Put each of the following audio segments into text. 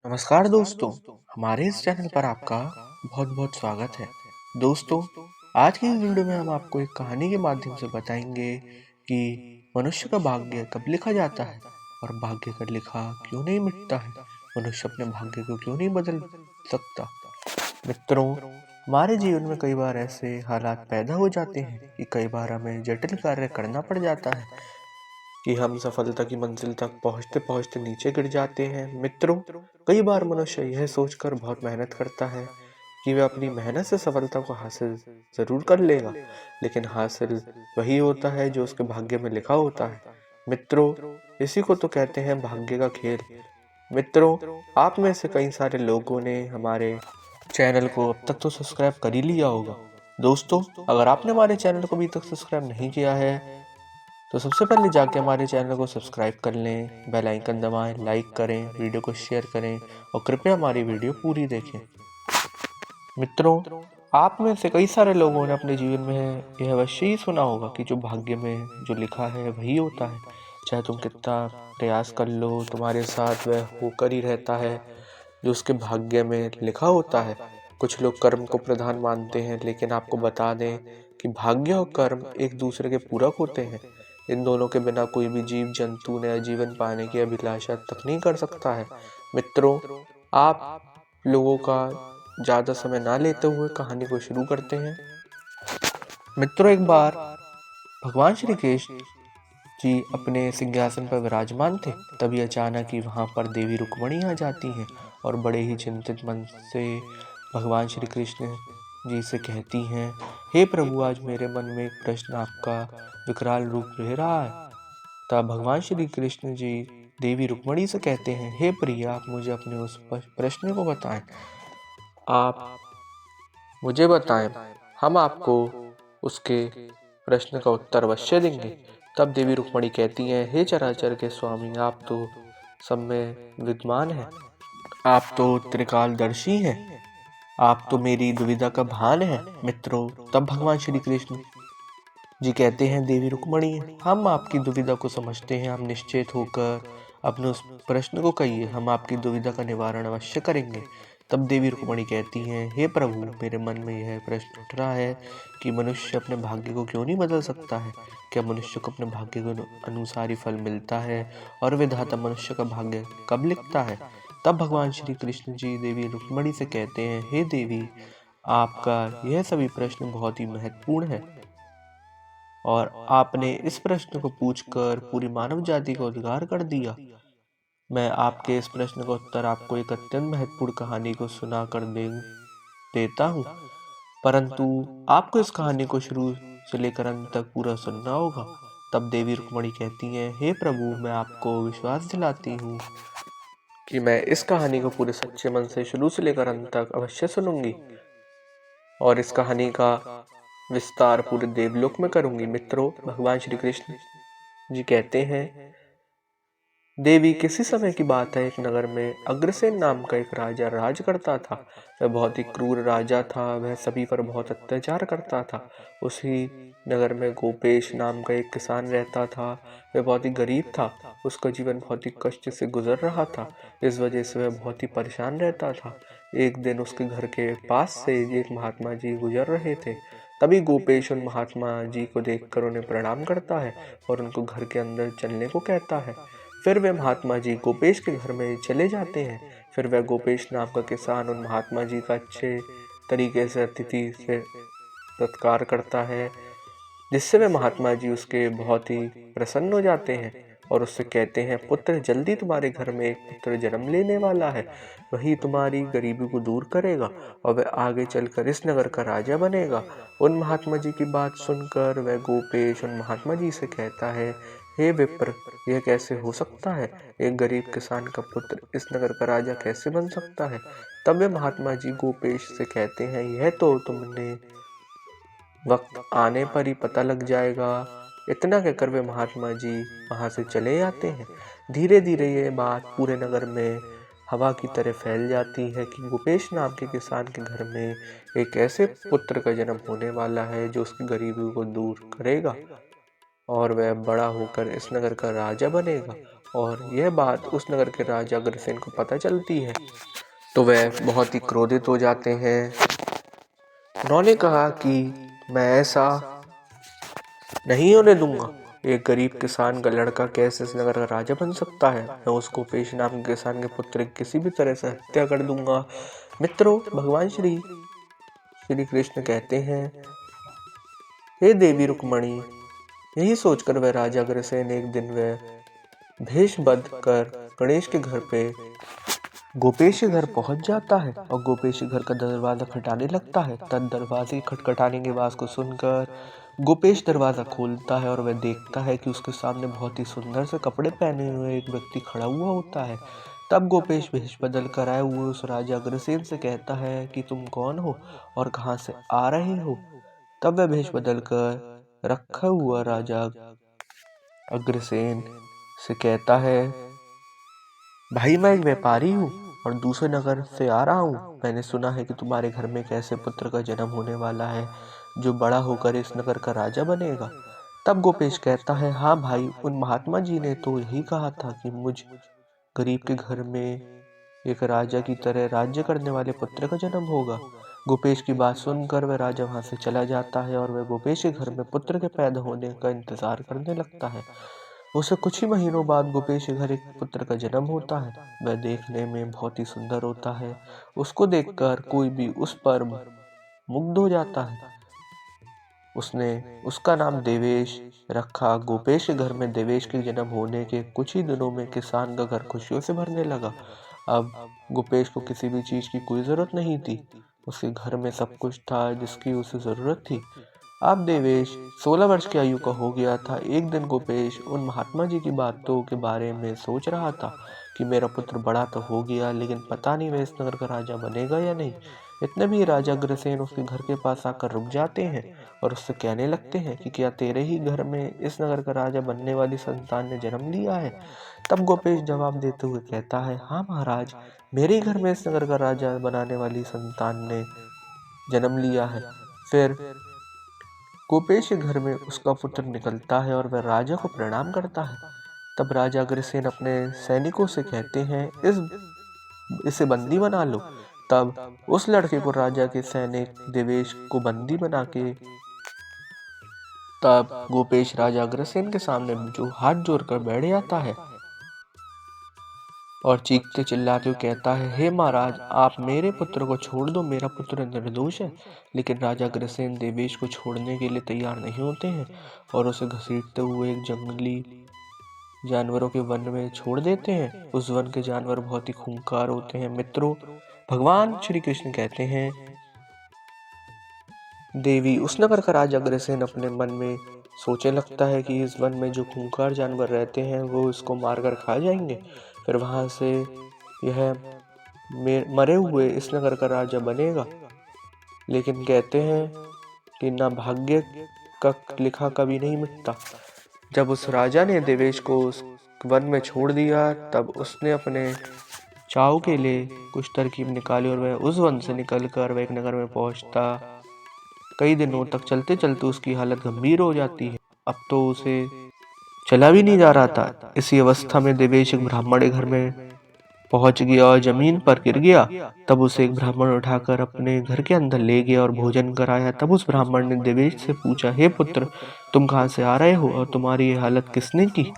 नमस्कार दोस्तों, हमारे इस चैनल पर आपका बहुत बहुत स्वागत है। दोस्तों, आज की इस वीडियो में हम आपको एक कहानी के माध्यम से बताएंगे कि मनुष्य का भाग्य कब लिखा जाता है और भाग्य का लिखा क्यों नहीं मिटता है। मनुष्य अपने भाग्य को क्यों नहीं बदल सकता। मित्रों, हमारे जीवन में कई बार ऐसे हालात पैदा हो जाते हैं कि कई बार हमें जटिल कार्य करना पड़ जाता है कि हम सफलता की मंजिल तक पहुंचते पहुंचते नीचे गिर जाते हैं। मित्रों, कई बार मनुष्य यह सोचकर बहुत मेहनत करता है कि वह अपनी मेहनत से सफलता को हासिल जरूर कर लेगा, लेकिन हासिल वही होता है जो उसके भाग्य में लिखा होता है। मित्रों, इसी को तो कहते हैं भाग्य का खेल। मित्रों, आप में से कई सारे लोगों ने हमारे चैनल को अब तक तो सब्सक्राइब कर ही लिया होगा। दोस्तों, अगर आपने हमारे चैनल को अभी तक सब्सक्राइब नहीं किया है तो सबसे पहले जाके हमारे चैनल को सब्सक्राइब कर लें, बेल आइकन दबाएं, लाइक करें, वीडियो को शेयर करें और कृपया हमारी वीडियो पूरी देखें। मित्रों, आप में से कई सारे लोगों ने अपने जीवन में यह अवश्य ही सुना होगा कि जो भाग्य में जो लिखा है वही होता है। चाहे तुम कितना प्रयास कर लो, तुम्हारे साथ वह होकर ही रहता है जो उसके भाग्य में लिखा होता है। कुछ लोग कर्म को प्रधान मानते हैं, लेकिन आपको बता दें कि भाग्य और कर्म एक दूसरे के पूरक होते हैं। इन दोनों के बिना कोई भी जीव जंतु नया जीवन पाने की अभिलाषा तक नहीं कर सकता है। मित्रों, आप लोगों का ज़्यादा समय ना लेते हुए कहानी को शुरू करते हैं। मित्रों, एक बार भगवान श्री कृष्ण जी अपने सिंहासन पर विराजमान थे। तभी अचानक ही वहां पर देवी रुक्मणी आ जाती हैं और बड़े ही चिंतित मन से भगवान श्री कृष्ण जी से कहती हैं, हे प्रभु, आज मेरे मन में एक प्रश्न आपका विकराल रूप ले रहा है। तब भगवान श्री कृष्ण जी देवी रुक्मणी से कहते हैं, हे प्रिया, आप मुझे अपने उस प्रश्न को बताएं। आप मुझे बताएं, हम आपको उसके प्रश्न का उत्तर अवश्य देंगे। तब देवी रुक्मणी कहती हैं, हे चराचर के स्वामी, आप तो सब में विद्वान हैं, आप तो त्रिकालदर्शी हैं, आप तो मेरी दुविधा का भान है। मित्रों, तब भगवान श्री कृष्ण जी कहते हैं, देवी रुक्मणी, हम आपकी दुविधा को समझते हैं, हम निश्चित होकर अपने उस प्रश्न को कहिए, हम आपकी दुविधा का निवारण अवश्य करेंगे। तब देवी रुक्मणी कहती हैं, हे प्रभु, मेरे मन में यह प्रश्न उठ रहा है कि मनुष्य अपने भाग्य को क्यों नहीं बदल सकता है। क्या मनुष्य को अपने भाग्य के अनुसार ही फल मिलता है और विधाता मनुष्य का भाग्य कब लिखता है। तब भगवान श्री कृष्ण जी देवी रुक्मणी से कहते हैं, हे देवी, आपका यह सभी प्रश्न बहुत ही महत्वपूर्ण है और आपने इस प्रश्न को पूछकर पूरी मानव जाति का उद्धार कर दिया। मैं आपके इस प्रश्न का उत्तर आपको एक अत्यंत महत्वपूर्ण कहानी को सुना कर देता हूँ, परंतु आपको इस कहानी को शुरू से लेकर अंत तक पूरा सुनना होगा। तब देवी रुक्मणी कहती हैं, हे प्रभु, मैं आपको विश्वास दिलाती हूँ कि मैं इस कहानी को पूरे सच्चे मन से शुरू से लेकर अंत तक अवश्य सुनूंगी और इस कहानी का विस्तार पूरे देवलोक में करूंगी। मित्रों, भगवान श्री कृष्ण जी कहते हैं, देवी, किसी समय की बात है, एक नगर में अग्रसेन नाम का एक राजा राज करता था। वह बहुत ही क्रूर राजा था, वह सभी पर बहुत अत्याचार करता था। उसी नगर में गोपेश नाम का एक किसान रहता था। वह बहुत ही गरीब था, उसका जीवन बहुत ही कष्ट से गुजर रहा था। इस वजह से वह बहुत ही परेशान रहता था। एक दिन उसके घर के पास से एक महात्मा जी गुजर रहे थे। तभी गोपेश उन महात्मा जी को देखकर उन्हें प्रणाम करता है और उनको घर के अंदर चलने को कहता है। फिर वे महात्मा जी गोपेश के घर में चले जाते हैं। फिर वह गोपेश नाम का किसान उन महात्मा जी का अच्छे तरीके से अतिथि से सत्कार करता है, जिससे वे महात्मा जी उसके बहुत ही प्रसन्न हो जाते हैं और उससे कहते हैं, पुत्र, जल्दी तुम्हारे घर में एक पुत्र जन्म लेने वाला है। वही तुम्हारी गरीबी को दूर करेगा और वह आगे चलकर इस नगर का राजा बनेगा। उन महात्मा जी की बात सुनकर वह गोपेश उन महात्मा जी से कहता है, हे विप्र, यह कैसे हो सकता है। एक गरीब किसान का पुत्र इस नगर का राजा कैसे बन सकता है। तब वे महात्मा जी गोपेश से कहते हैं, यह तो तुमने वक्त आने पर ही पता लग जाएगा। इतना कहकर वे महात्मा जी वहां से चले जाते हैं। धीरे धीरे ये बात पूरे नगर में हवा की तरह फैल जाती है कि गोपेश नाम के किसान के घर में एक ऐसे पुत्र का जन्म होने वाला है जो उसकी गरीबी को दूर करेगा और वह बड़ा होकर इस नगर का राजा बनेगा और यह बात उस नगर के राजा अग्रसेन को पता चलती है तो वह बहुत ही क्रोधित हो जाते हैं। उन्होंने कहा कि मैं ऐसा नहीं होने दूंगा। एक गरीब किसान का लड़का कैसे इस नगर का राजा बन सकता है। मैं उस गोपेश नाम के किसान के पुत्र की किसी भी तरह से हत्या कर दूंगा। मित्रों, भगवान श्री कृष्ण कहते हैं, हे देवी रुक्मणी। यही सोचकर वह राजा अग्रसेन एक दिन वह भेष बदल कर गणेश के घर पे गोपेश के घर पहुंच जाता है और गोपेश के घर का दरवाजा खटखटाने लगता है। तब दरवाजे के खटखटाने की आवाज को सुनकर गोपेश दरवाजा खोलता है और वह देखता है कि उसके सामने बहुत ही सुंदर से कपड़े पहने हुए एक व्यक्ति खड़ा हुआ होता है। तब गोपेश भेष बदल कर आए हुए उस राजा अग्रसेन से कहता है कि तुम कौन हो और कहां से आ रहे हो। तब वह भेष बदल कर रखा हुआ राजा अग्रसेन से कहता है, भाई मैं एक व्यापारी हूँ और दूसरे नगर से आ रहा हूँ। मैंने सुना है कि तुम्हारे घर में एक ऐसे पुत्र का जन्म होने वाला है जो बड़ा होकर इस नगर का राजा बनेगा। तब गोपेश कहता है, हाँ भाई, उन महात्मा जी ने तो यही कहा था कि मुझ गरीब के घर में एक राजा की तरह राज्य करने वाले पुत्र का जन्म होगा। गोपेश की बात सुनकर वह राजा वहां से चला जाता है और वह गोपेश के घर में पुत्र के पैदा होने का इंतजार करने लगता है। उसे कुछ ही महीनों बाद गोपेश के घर एक पुत्र का जन्म होता है। वह देखने में बहुत ही सुंदर होता है। उसको देखकर कोई भी उस पर मुग्ध हो जाता है। उसने उसका नाम देवेश रखा। गोपेश के घर में देवेश के जन्म होने के कुछ ही दिनों में किसान का घर खुशियों से भरने लगा। अब गोपेश को किसी भी चीज की कोई जरूरत नहीं थी। उसके घर में सब कुछ था जिसकी उसे जरूरत थी। अब देवेश 16 वर्ष की आयु का हो गया था। एक दिन गोपेश उन महात्मा जी की बातों के बारे में सोच रहा था कि मेरा पुत्र बड़ा तो हो गया, लेकिन पता नहीं वह इस नगर का राजा बनेगा या नहीं। इतने भी राजा अग्रसेन उसके घर के पास आकर रुक जाते हैं और उससे कहने लगते हैं कि क्या तेरे ही घर में इस नगर का राजा बनने वाली संतान ने जन्म लिया है। तब गोपेश जवाब देते हुए कहता है, हाँ महाराज, मेरे ही घर में इस नगर का राजा बनाने वाली संतान ने जन्म लिया है। फिर गोपेश के घर में उसका पुत्र निकलता है और वह राजा को प्रणाम करता है। तब राजा अग्रसेन अपने सैनिकों से कहते हैं, इसे बंदी बना लो। तब उस लड़के को राजा के सैनिक देवेश को बंदी बना के तब गोपेश राजा अग्रसेन के सामने जो हाथ जोड़कर बैठ जाता है और चीखते चिल्लाते हुए कहता है, हे महाराज, आप मेरे पुत्र को छोड़ दो, मेरा पुत्र निर्दोष है। लेकिन राजा अग्रसेन देवेश को छोड़ने के लिए तैयार नहीं होते हैं और उसे घसीटते हुए एक जंगली जानवरों के वन में छोड़ देते हैं। उस वन के जानवर बहुत ही खूंखार होते हैं। मित्रों, भगवान श्री कृष्ण कहते हैं, देवी उस नगर का राजा अग्रसेन अपने मन में सोचने लगता है कि इस वन में जो खूंखार जानवर रहते हैं वो इसको मारकर खा जाएंगे। फिर वहां से यह मरे हुए इस नगर का राजा बनेगा। लेकिन कहते हैं कि ना भाग्य का लिखा कभी नहीं मिटता। जब उस राजा ने देवेश को उस वन में छोड़ दिया, तब उसने अपने चाव के लिए कुछ तरकीब निकाली और वह उस वन से निकलकर वह एक नगर में पहुंचता। कई दिनों तक चलते चलते उसकी हालत गंभीर हो जाती है। अब तो उसे चला भी नहीं जा रहा था। इसी अवस्था में देवेश एक ब्राह्मण के घर में पहुंच गया और जमीन पर गिर गया। तब उसे एक ब्राह्मण उठाकर अपने घर के अंदर ले गया और भोजन कराया। तब उस ब्राह्मण ने देवेश से पूछा, हे पुत्र, तुम कहाँ से आ रहे हो और तुम्हारी ये हालत किसने की।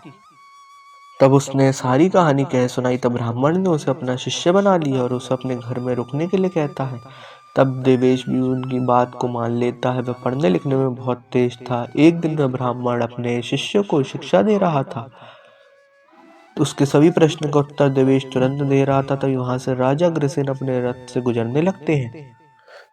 तब उसने सारी कहानी कह सुनाई। तब ब्राह्मण ने उसे अपना शिष्य बना लिया और उसे अपने घर में रुकने के लिए कहता है। तब देवेश भी उनकी बात को मान लेता है। वह पढ़ने लिखने में बहुत तेज था। एक दिन वह ब्राह्मण अपने शिष्य को शिक्षा दे रहा था। उसके सभी प्रश्न का उत्तर देवेश तुरंत दे रहा था। तभी वहां से राजा अग्रसेन अपने रथ से गुजरने लगते हैं।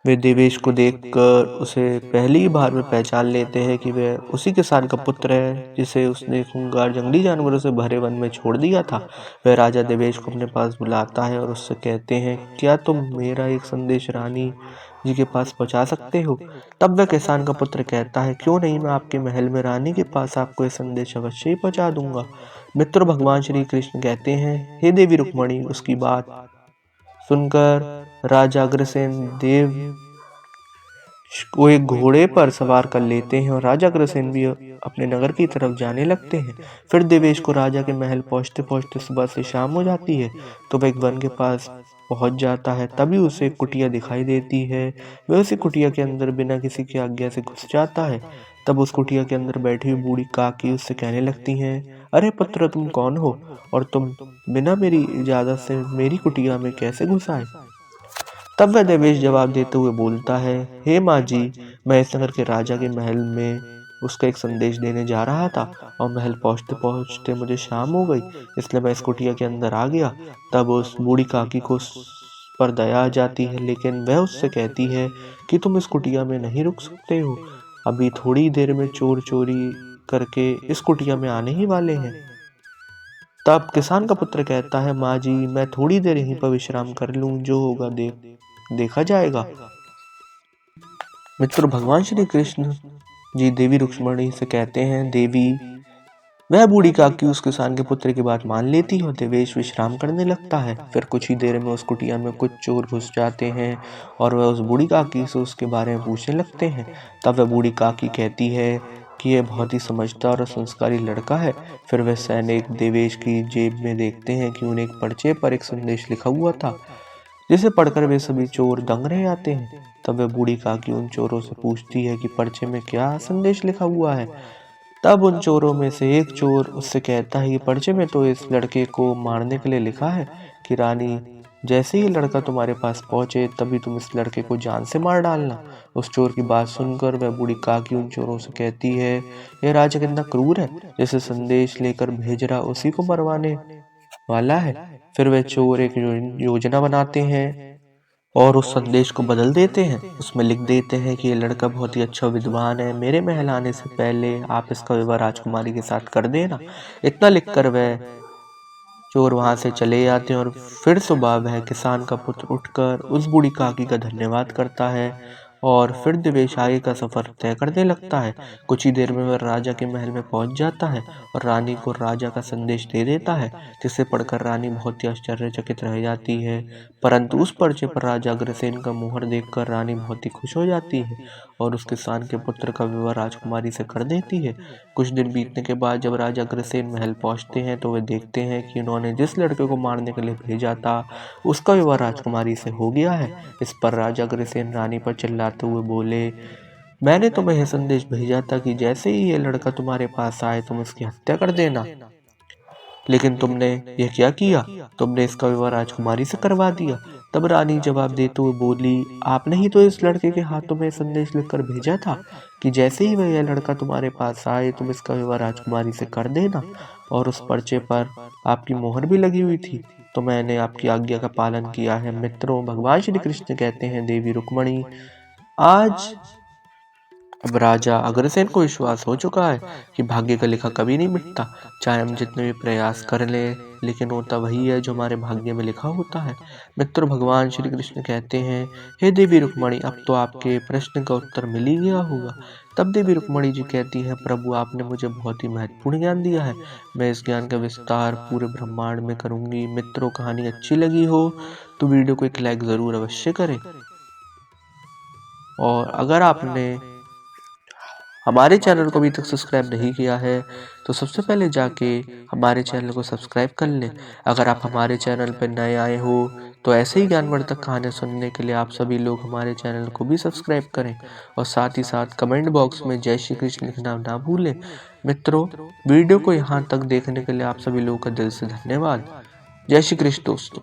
वे देवेश को देखकर उसे पहली बार में पहचान लेते हैं कि वह उसी किसान का पुत्र है जिसे उसने खूंखार जंगली जानवरों से भरे वन में छोड़ दिया था। वह राजा देवेश को अपने पास बुलाता है और उससे कहते हैं, क्या तुम मेरा एक संदेश रानी जी के पास पहुंचा सकते हो। तब वह किसान का पुत्र कहता है, क्यों नहीं, मैं आपके महल में रानी के पास आपको यह संदेश अवश्य ही पहुंचा दूंगा। मित्र, भगवान श्री कृष्ण कहते हैं, हे देवी रुक्मणी। उसकी बात सुनकर राजा अग्रसेन देव को एक घोड़े पर सवार कर लेते हैं और राजा अग्रसेन भी अपने नगर की तरफ जाने लगते हैं। फिर देवेश को राजा के महल पहुंचते पहुंचते सुबह से शाम हो जाती है, तो वह एक वन के पास पहुंच जाता है। तभी उसे एक कुटिया दिखाई देती है। वह उसी कुटिया के अंदर बिना किसी की आज्ञा से घुस जाता है। तब उस कुटिया के अंदर बैठी हुई बूढ़ी काकी उससे कहने लगती हैं, अरे पुत्र, तुम कौन हो और तुम बिना मेरी इजाजत से मेरी कुटिया में कैसे घुस आए? तब वह देवेश जवाब देते हुए बोलता है, हे माँ जी, मैं इस नगर के राजा के महल में उसका एक संदेश देने जा रहा था और महल पहुंचते पहुंचते मुझे शाम हो गई, इसलिए मैं इस कुटिया के अंदर आ गया। तब उस बूढ़ी काकी को उस पर दया आ जाती है, लेकिन वह उससे कहती है कि तुम इस कुटिया में नहीं रुक सकते हो, अभी थोड़ी देर में चोर चोरी करके इस कुटिया में आने ही वाले हैं। तब किसान का पुत्र कहता है, माँ जी, मैं थोड़ी देर यहीं पर विश्राम कर लूं, जो होगा देखा जाएगा। मित्रों, भगवान श्री कृष्ण जी देवी रुक्मणी से कहते हैं, देवी। वह बूढ़ी काकी उस किसान के पुत्र की बात मान लेती है और देवेश विश्राम करने लगता है। फिर कुछ ही देर में उस कुटिया में कुछ चोर घुस जाते हैं और वह उस बूढ़ी काकी से उसके बारे में पूछने लगते हैं। तब वह बूढ़ी काकी कहती है कि यह बहुत ही समझदार और संस्कारी लड़का है। फिर वह सैनिक देवेश की जेब में देखते हैं कि उन्हें एक पर्चे पर एक संदेश लिखा हुआ था, जिसे पढ़कर वे सभी चोर दंग रह आते हैं। तब वह बूढ़ी काकी उन चोरों से पूछती है कि पर्चे में क्या संदेश लिखा हुआ है। तब उन चोरों में से एक चोर उससे कहता है कि पर्चे में तो इस लड़के को मारने के लिए लिखा है कि रानी, जैसे ही लड़का तुम्हारे पास पहुंचे तभी तुम इस लड़के को जान से मार डालना। उस चोर की बात सुनकर वह बूढ़ी काकी उन चोरों से कहती है, यह राजा कितना क्रूर है, जैसे संदेश लेकर भेज रहा उसी को मरवाने वाला है। फिर वे चोर एक योजना बनाते हैं और उस संदेश को बदल देते हैं। उसमें लिख देते हैं कि ये लड़का बहुत ही अच्छा विद्वान है, मेरे महल आने से पहले आप इसका विवाह राजकुमारी के साथ कर देना। इतना लिखकर वह चोर वहां से चले जाते हैं और फिर सुबह वह किसान का पुत्र उठकर उस बूढ़ी काकी का धन्यवाद करता है और फिर देवेश आगे का सफर तय करने लगता है। कुछ ही देर में वह राजा के महल में पहुंच जाता है और रानी को राजा का संदेश दे देता है, जिसे पढ़कर रानी बहुत ही आश्चर्यचकित रह जाती है। परंतु उस पर्चे पर राजा अग्रसेन का मुहर देखकर रानी बहुत ही खुश हो जाती है और उस किसान के पुत्र का विवाह राजकुमारी से कर देती है। कुछ दिन बीतने के बाद जब राजा अग्रसेन महल पहुंचते हैं तो वे देखते हैं कि उन्होंने जिस लड़के को मारने के लिए भेजा था उसका विवाह राजकुमारी से हो गया है। इस पर राजा अग्रसेन रानी पर चिल्लाते हुए बोले, मैंने तुम्हें यह संदेश भेजा था कि जैसे ही ये लड़का तुम्हारे पास आए तुम इसकी हत्या कर देना, लेकिन तुमने यह क्या किया, तुमने इसका विवाह राजकुमारी से करवा दिया। तब रानी जवाब देते हुए बोली, आपने ही तो इस लड़के के हाथों में संदेश लिखकर भेजा था कि जैसे ही वह यह लड़का तुम्हारे पास आए तुम इसका विवाह राजकुमारी से कर देना, और उस पर्चे पर आपकी मोहर भी लगी हुई थी, तो मैंने आपकी आज्ञा का पालन किया है। मित्रों, भगवान श्री कृष्ण कहते हैं, देवी रुक्मणी, आज अब राजा अग्रसेन को विश्वास हो चुका है कि भाग्य का लिखा कभी नहीं मिटता। चाहे हम जितने भी प्रयास कर लें, लेकिन होता वही है जो हमारे भाग्य में लिखा होता है। मित्रों, भगवान श्री कृष्ण कहते हैं, हे देवी रुक्मणी, अब तो आपके प्रश्न का उत्तर मिल ही गया होगा। तब देवी रुक्मणी जी कहती हैं, प्रभु, आपने मुझे बहुत ही महत्वपूर्ण ज्ञान दिया है, मैं इस ज्ञान का विस्तार पूरे ब्रह्मांड में करूंगी। मित्रों, कहानी अच्छी लगी हो तो वीडियो को एक लाइक जरूर अवश्य करें, और अगर आपने हमारे चैनल को अभी तक सब्सक्राइब नहीं किया है तो सबसे पहले जाके हमारे चैनल को सब्सक्राइब कर लें। अगर आप हमारे चैनल पर नए आए हो तो ऐसे ही ज्ञानवर्धक कहानियाँ सुनने के लिए आप सभी लोग हमारे चैनल को भी सब्सक्राइब करें और साथ ही साथ कमेंट बॉक्स में जय श्री कृष्ण लिखना ना भूलें। मित्रों, वीडियो को यहाँ तक देखने के लिए आप सभी लोगों का दिल से धन्यवाद। जय श्री कृष्ण दोस्तों।